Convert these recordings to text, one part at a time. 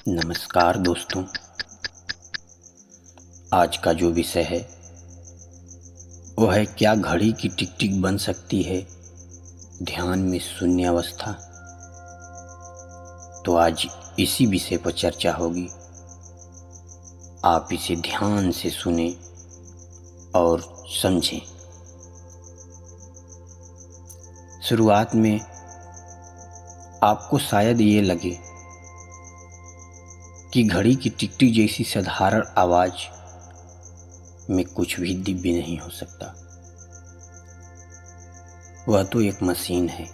नमस्कार दोस्तों। आज का जो विषय है वो है, क्या घड़ी की टिक टिक बन सकती है ध्यान में शून्य अवस्था। तो आज इसी विषय पर चर्चा होगी। आप इसे ध्यान से सुने और समझें। शुरुआत में आपको शायद ये लगे कि घड़ी की टिक टिक जैसी साधारण आवाज में कुछ भी दिव्य नहीं हो सकता। वह तो एक मशीन है,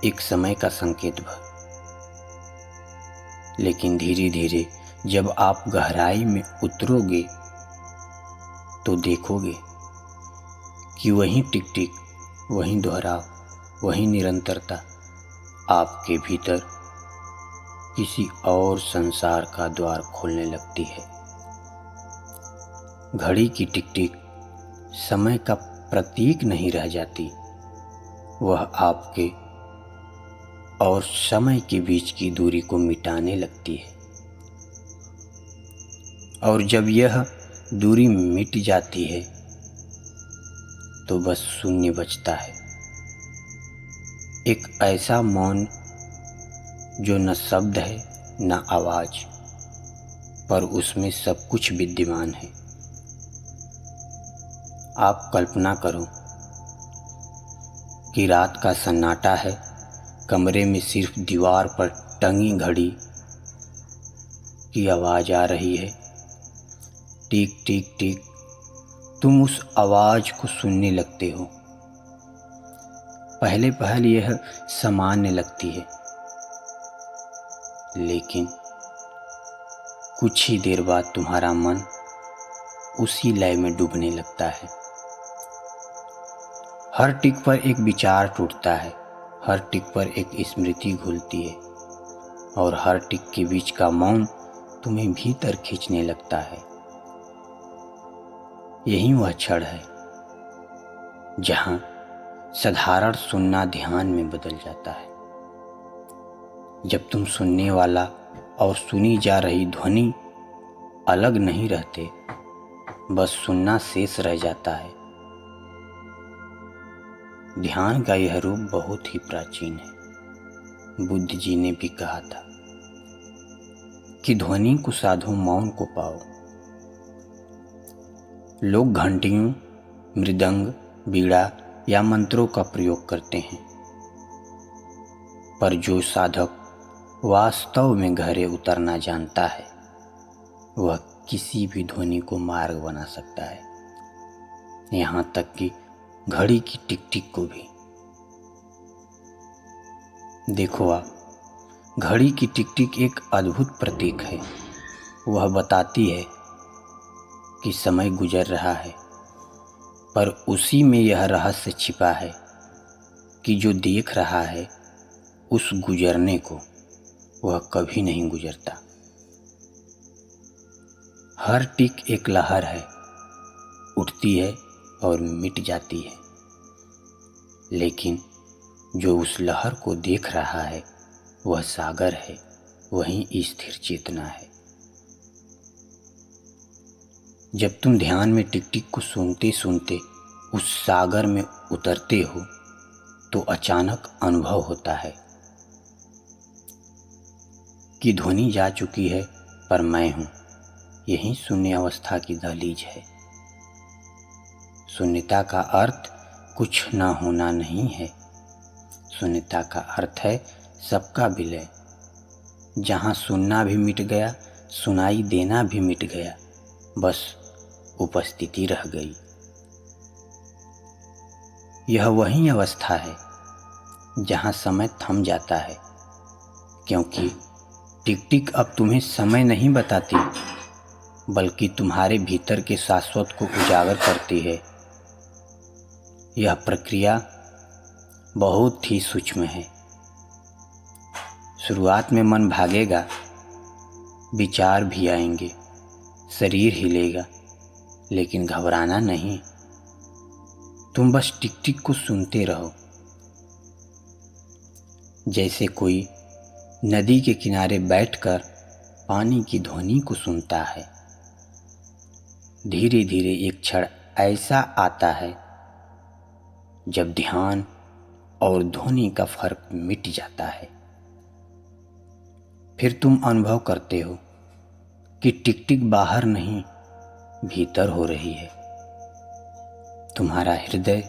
एक समय का संकेत भर। लेकिन धीरे धीरे जब आप गहराई में उतरोगे तो देखोगे कि वही टिक टिक, वही दोहराव, वही निरंतरता आपके भीतर किसी और संसार का द्वार खोलने लगती है। घड़ी की टिक टिक समय का प्रतीक नहीं रह जाती, वह आपके और समय के बीच की दूरी को मिटाने लगती है। और जब यह दूरी मिट जाती है तो बस शून्य बचता है, एक ऐसा मौन जो न शब्द है न आवाज, पर उसमें सब कुछ विद्यमान है। आप कल्पना करो कि रात का सन्नाटा है, कमरे में सिर्फ दीवार पर टंगी घड़ी की आवाज आ रही है, टिक टिक टिक। तुम उस आवाज को सुनने लगते हो। पहले पहल यह सामान्य लगती है, लेकिन कुछ ही देर बाद तुम्हारा मन उसी लय में डूबने लगता है। हर टिक पर एक विचार टूटता है, हर टिक पर एक स्मृति घुलती है, और हर टिक के बीच का मौन तुम्हें भीतर खींचने लगता है। यही वह क्षण है जहां साधारण सुनना ध्यान में बदल जाता है। जब तुम सुनने वाला और सुनी जा रही ध्वनि अलग नहीं रहते, बस सुनना शेष रह जाता है। ध्यान का यह रूप बहुत ही प्राचीन है। बुद्ध जी ने भी कहा था कि ध्वनि को साधो, मौन को पाओ। लोग घंटियों, मृदंग, बीड़ा या मंत्रों का प्रयोग करते हैं, पर जो साधक वास्तव में गहरे उतरना जानता है, वह किसी भी ध्वनि को मार्ग बना सकता है, यहाँ तक कि घड़ी की टिक टिक को भी। देखो आप, घड़ी की टिक टिक एक अद्भुत प्रतीक है। वह बताती है कि समय गुजर रहा है, पर उसी में यह रहस्य छिपा है कि जो देख रहा है उस गुजरने को, वह कभी नहीं गुजरता। हर टिक एक लहर है, उठती है और मिट जाती है, लेकिन जो उस लहर को देख रहा है वह सागर है, वही स्थिर चेतना है। जब तुम ध्यान में टिक टिक को सुनते सुनते उस सागर में उतरते हो तो अचानक अनुभव होता है कि ध्वनि जा चुकी है, पर मैं हूं। यही शून्य अवस्था की दहलीज है। शून्यता का अर्थ कुछ न होना नहीं है। शून्यता का अर्थ है सबका विलय, जहां सुनना भी मिट गया, सुनाई देना भी मिट गया, बस उपस्थिति रह गई। यह वही अवस्था है जहां समय थम जाता है, क्योंकि टिक टिक अब तुम्हें समय नहीं बताती, बल्कि तुम्हारे भीतर के शाश्वत को उजागर करती है। यह प्रक्रिया बहुत ही सूक्ष्म है। शुरुआत में मन भागेगा, विचार भी आएंगे, शरीर हिलेगा, लेकिन घबराना नहीं। तुम बस टिक टिक को सुनते रहो, जैसे कोई नदी के किनारे बैठकर पानी की ध्वनि को सुनता है। धीरे धीरे एक क्षण ऐसा आता है जब ध्यान और ध्वनि का फर्क मिट जाता है। फिर तुम अनुभव करते हो कि टिक टिक बाहर नहीं, भीतर हो रही है। तुम्हारा हृदय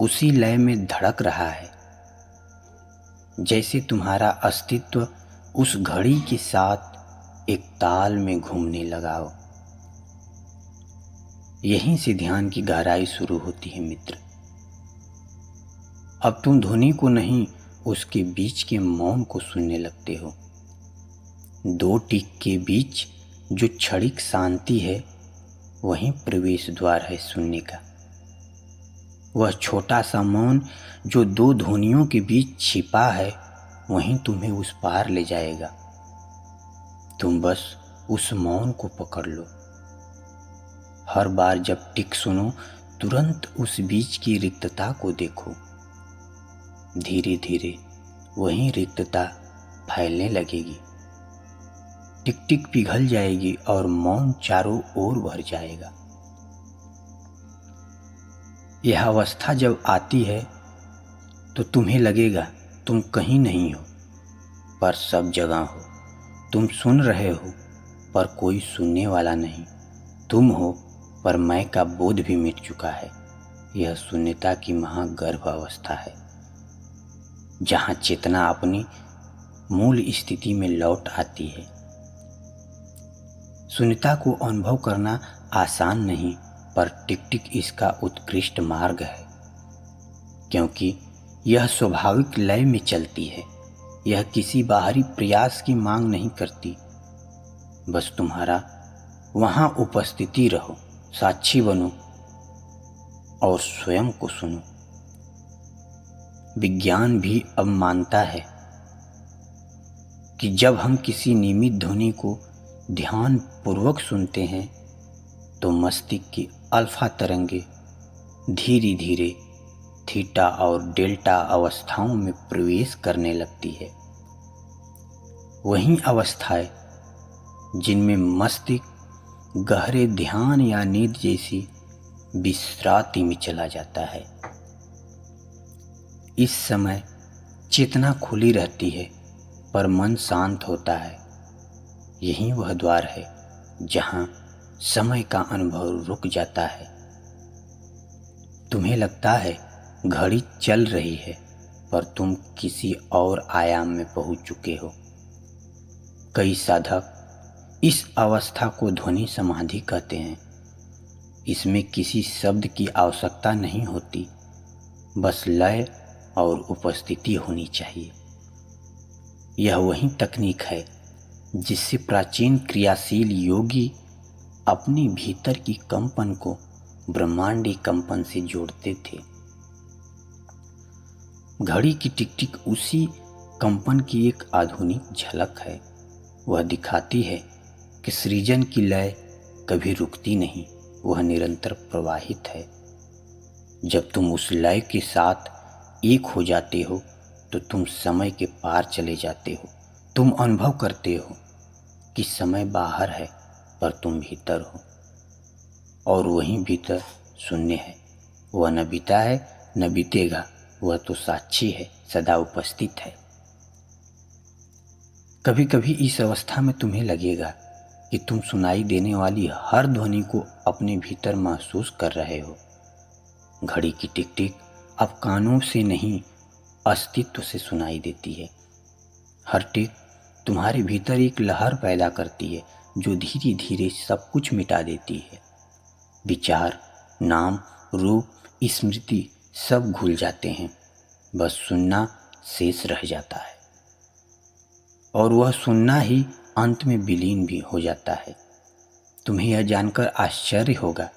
उसी लय में धड़क रहा है जैसे तुम्हारा अस्तित्व उस घड़ी के साथ एक ताल में घूमने लगा हो। यहीं से ध्यान की गहराई शुरू होती है मित्र। अब तुम ध्वनि को नहीं, उसके बीच के मौन को सुनने लगते हो। दो टिक के बीच जो क्षणिक शांति है, वहीं प्रवेश द्वार है सुनने का। वह छोटा सा मौन जो दो ध्वनियों के बीच छिपा है, वहीं तुम्हें उस पार ले जाएगा। तुम बस उस मौन को पकड़ लो। हर बार जब टिक सुनो, तुरंत उस बीच की रिक्तता को देखो। धीरे धीरे वही रिक्तता फैलने लगेगी। टिक टिक पिघल जाएगी और मौन चारों ओर भर जाएगा। यह अवस्था जब आती है तो तुम्हें लगेगा तुम कहीं नहीं हो, पर सब जगह हो। तुम सुन रहे हो पर कोई सुनने वाला नहीं। तुम हो पर मैं का बोध भी मिट चुका है। यह शून्यता की महागर्भ अवस्था है, जहाँ चेतना अपनी मूल स्थिति में लौट आती है। शून्यता को अनुभव करना आसान नहीं, पर टिक टिक इसका उत्कृष्ट मार्ग है, क्योंकि यह स्वाभाविक लय में चलती है। यह किसी बाहरी प्रयास की मांग नहीं करती। बस तुम्हारा वहाँ उपस्थिति रहो, साक्षी बनो और स्वयं को सुनो। विज्ञान भी अब मानता है कि जब हम किसी नियमित ध्वनि को ध्यान पूर्वक सुनते हैं तो मस्तिष्क की अल्फा तरंगे धीरे धीरे थीटा और डेल्टा अवस्थाओं में प्रवेश करने लगती है। वही अवस्थाएं जिनमें मस्तिष्क गहरे ध्यान या नींद जैसी विश्रांति में चला जाता है। इस समय चेतना खुली रहती है पर मन शांत होता है। यही वह द्वार है जहाँ समय का अनुभव रुक जाता है। तुम्हें लगता है घड़ी चल रही है, पर तुम किसी और आयाम में पहुंच चुके हो। कई साधक इस अवस्था को ध्वनि समाधि कहते हैं। इसमें किसी शब्द की आवश्यकता नहीं होती, बस लय और उपस्थिति होनी चाहिए। यह वही तकनीक है जिससे प्राचीन क्रियाशील योगी अपने भीतर की कंपन को ब्रह्मांडी कंपन से जोड़ते थे। घड़ी की टिक टिक उसी कंपन की एक आधुनिक झलक है। वह दिखाती है कि सृजन की लय कभी रुकती नहीं, वह निरंतर प्रवाहित है। जब तुम उस लय के साथ एक हो जाते हो तो तुम समय के पार चले जाते हो। तुम अनुभव करते हो कि समय बाहर है पर तुम भीतर हो, और वहीं भीतर शून्य है। वह न बीता है न बीतेगा, वह तो साक्षी है, सदा उपस्थित है। कभी कभी इस अवस्था में तुम्हें लगेगा कि तुम सुनाई देने वाली हर ध्वनि को अपने भीतर महसूस कर रहे हो। घड़ी की टिक टिक अब कानों से नहीं, अस्तित्व से सुनाई देती है। हर टिक तुम्हारे भीतर एक लहर पैदा करती है जो धीरे धीरे सब कुछ मिटा देती है। विचार, नाम, रूप, स्मृति सब घुल जाते हैं, बस सुनना शेष रह जाता है, और वह सुनना ही अंत में विलीन भी हो जाता है। तुम्हें यह जानकर आश्चर्य होगा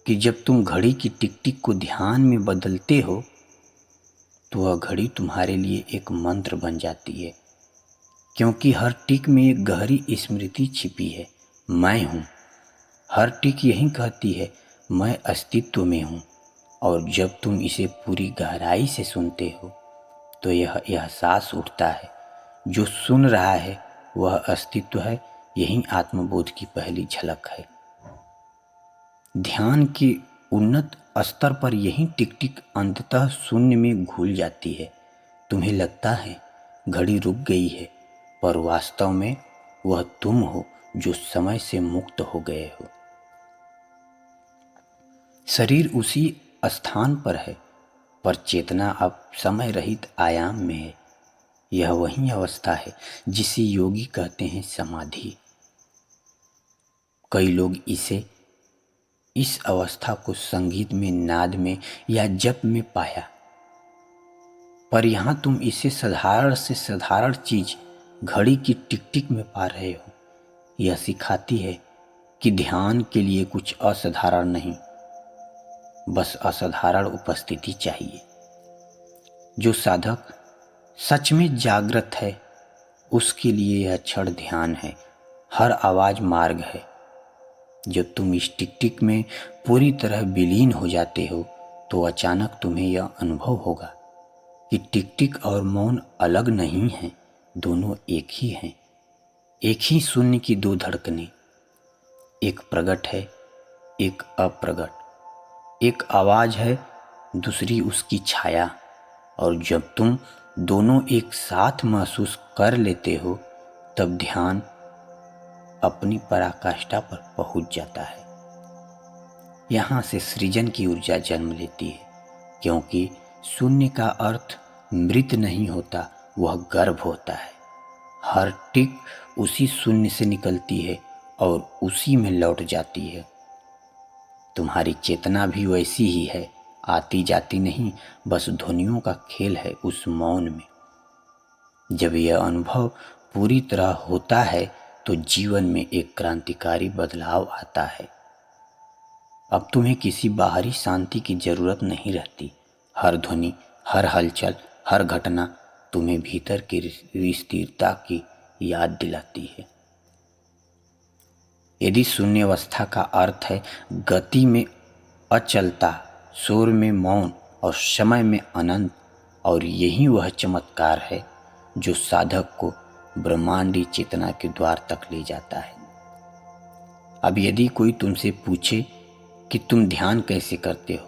कि जब तुम घड़ी की टिक टिक को ध्यान में बदलते हो तो वह घड़ी तुम्हारे लिए एक मंत्र बन जाती है, क्योंकि हर टिक में एक गहरी स्मृति छिपी है, मैं हूँ। हर टिक यही कहती है, मैं अस्तित्व में हूँ। और जब तुम इसे पूरी गहराई से सुनते हो तो यह एहसास उठता है, जो सुन रहा है वह अस्तित्व है। यही आत्मबोध की पहली झलक है। ध्यान के उन्नत स्तर पर यही टिक टिक अंततः शून्य में घुल जाती है। तुम्हें लगता है घड़ी रुक गई है, पर वास्तव में वह तुम हो जो समय से मुक्त हो गए हो। शरीर उसी स्थान पर है, पर चेतना अब समय रहित आयाम में है। यह वही अवस्था है जिसे योगी कहते हैं समाधि। कई लोग इस अवस्था को संगीत में, नाद में या जप में पाया, पर यहाँ तुम इसे साधारण से साधारण चीज घड़ी की टिक टिक में पा रहे हो। यह सिखाती है कि ध्यान के लिए कुछ असाधारण नहीं, बस असाधारण उपस्थिति चाहिए। जो साधक सच में जागृत है उसके लिए यह क्षण ध्यान है। हर आवाज मार्ग है। जब तुम इस टिक टिक में पूरी तरह विलीन हो जाते हो तो अचानक तुम्हें यह अनुभव होगा कि टिक टिक और मौन अलग नहीं हैं, दोनों एक ही हैं। एक ही शून्य की दो धड़कनें, एक प्रकट है, एक अप्रगट। एक आवाज है, दूसरी उसकी छाया। और जब तुम दोनों एक साथ महसूस कर लेते हो तब ध्यान अपनी पराकाष्ठा पर पहुंच जाता है। यहाँ से सृजन की ऊर्जा जन्म लेती है, क्योंकि शून्य का अर्थ मृत नहीं होता, वह गर्भ होता है। हर टिक उसी शून्य से निकलती है और उसी में लौट जाती है। तुम्हारी चेतना भी वैसी ही है, आती जाती नहीं, बस ध्वनियों का खेल है उस मौन में। जब यह अनुभव पूरी तरह होता है तो जीवन में एक क्रांतिकारी बदलाव आता है। अब तुम्हें किसी बाहरी शांति की जरूरत नहीं रहती। हर ध्वनि, हर हलचल, हर घटना तुम्हें भीतर की स्थिरता की याद दिलाती है। यदि शून्यावस्था का अर्थ है गति में अचलता, शोर में मौन और समय में अनंत, और यही वह चमत्कार है जो साधक को ब्रह्मांडी चेतना के द्वार तक ले जाता है। अब यदि कोई तुमसे पूछे कि तुम ध्यान कैसे करते हो,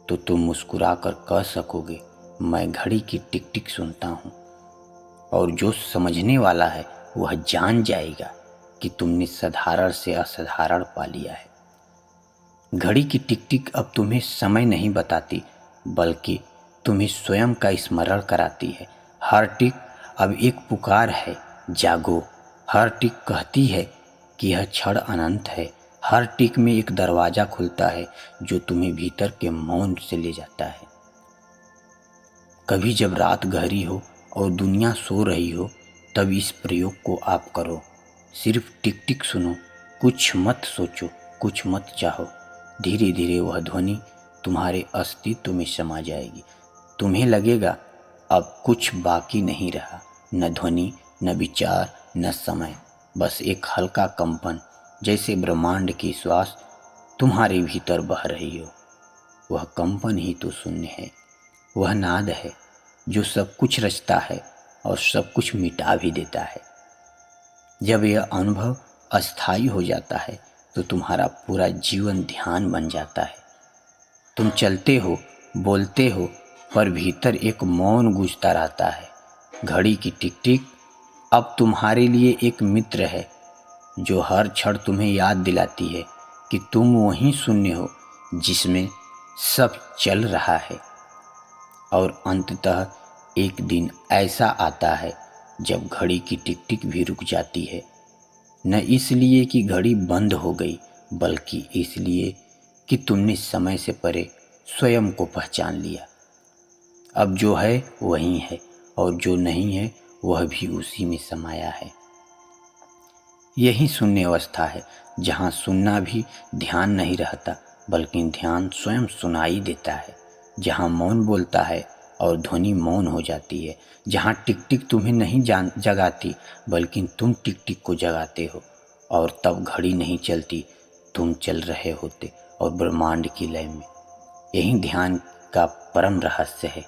तो तुम मुस्कुराकर कह सकोगे, मैं घड़ी की टिक टिक सुनता हूँ। और जो समझने वाला है वह जान जाएगा कि तुमने साधारण से असाधारण पा लिया है। घड़ी की टिक टिक अब तुम्हें समय नहीं बताती, बल्कि तुम्हें स्वयं का स्मरण कराती है। हर टिक अब एक पुकार है, जागो। हर टिक कहती है कि यह क्षण अनंत है। हर टिक में एक दरवाजा खुलता है जो तुम्हें भीतर के मौन से ले जाता है। कभी जब रात गहरी हो और दुनिया सो रही हो, तब इस प्रयोग को आप करो। सिर्फ टिक टिक सुनो, कुछ मत सोचो, कुछ मत चाहो। धीरे धीरे वह ध्वनि तुम्हारे अस्तित्व में समा जाएगी। तुम्हें लगेगा अब कुछ बाकी नहीं रहा, न ध्वनि, न विचार, न समय, बस एक हल्का कंपन, जैसे ब्रह्मांड की श्वास तुम्हारे भीतर बह रही हो। वह कंपन ही तो शून्य है। वह नाद है जो सब कुछ रचता है और सब कुछ मिटा भी देता है। जब यह अनुभव अस्थायी हो जाता है तो तुम्हारा पूरा जीवन ध्यान बन जाता है। तुम चलते हो, बोलते हो, पर भीतर एक मौन गूंजता रहता है। घड़ी की टिक टिक अब तुम्हारे लिए एक मित्र है जो हर क्षण तुम्हें याद दिलाती है कि तुम वही शून्य हो जिसमें सब चल रहा है। और अंततः एक दिन ऐसा आता है जब घड़ी की टिक टिक भी रुक जाती है, न इसलिए कि घड़ी बंद हो गई, बल्कि इसलिए कि तुमने समय से परे स्वयं को पहचान लिया। अब जो है वही है और जो नहीं है वह भी उसी में समाया है। यही शून्य अवस्था है जहाँ सुनना भी ध्यान नहीं रहता, बल्कि ध्यान स्वयं सुनाई देता है। जहाँ मौन बोलता है और ध्वनि मौन हो जाती है। जहाँ टिक टिक तुम्हें नहीं जगाती, बल्कि तुम टिक टिक को जगाते हो। और तब घड़ी नहीं चलती, तुम चल रहे होते और ब्रह्मांड की लय में। यही ध्यान का परम रहस्य है।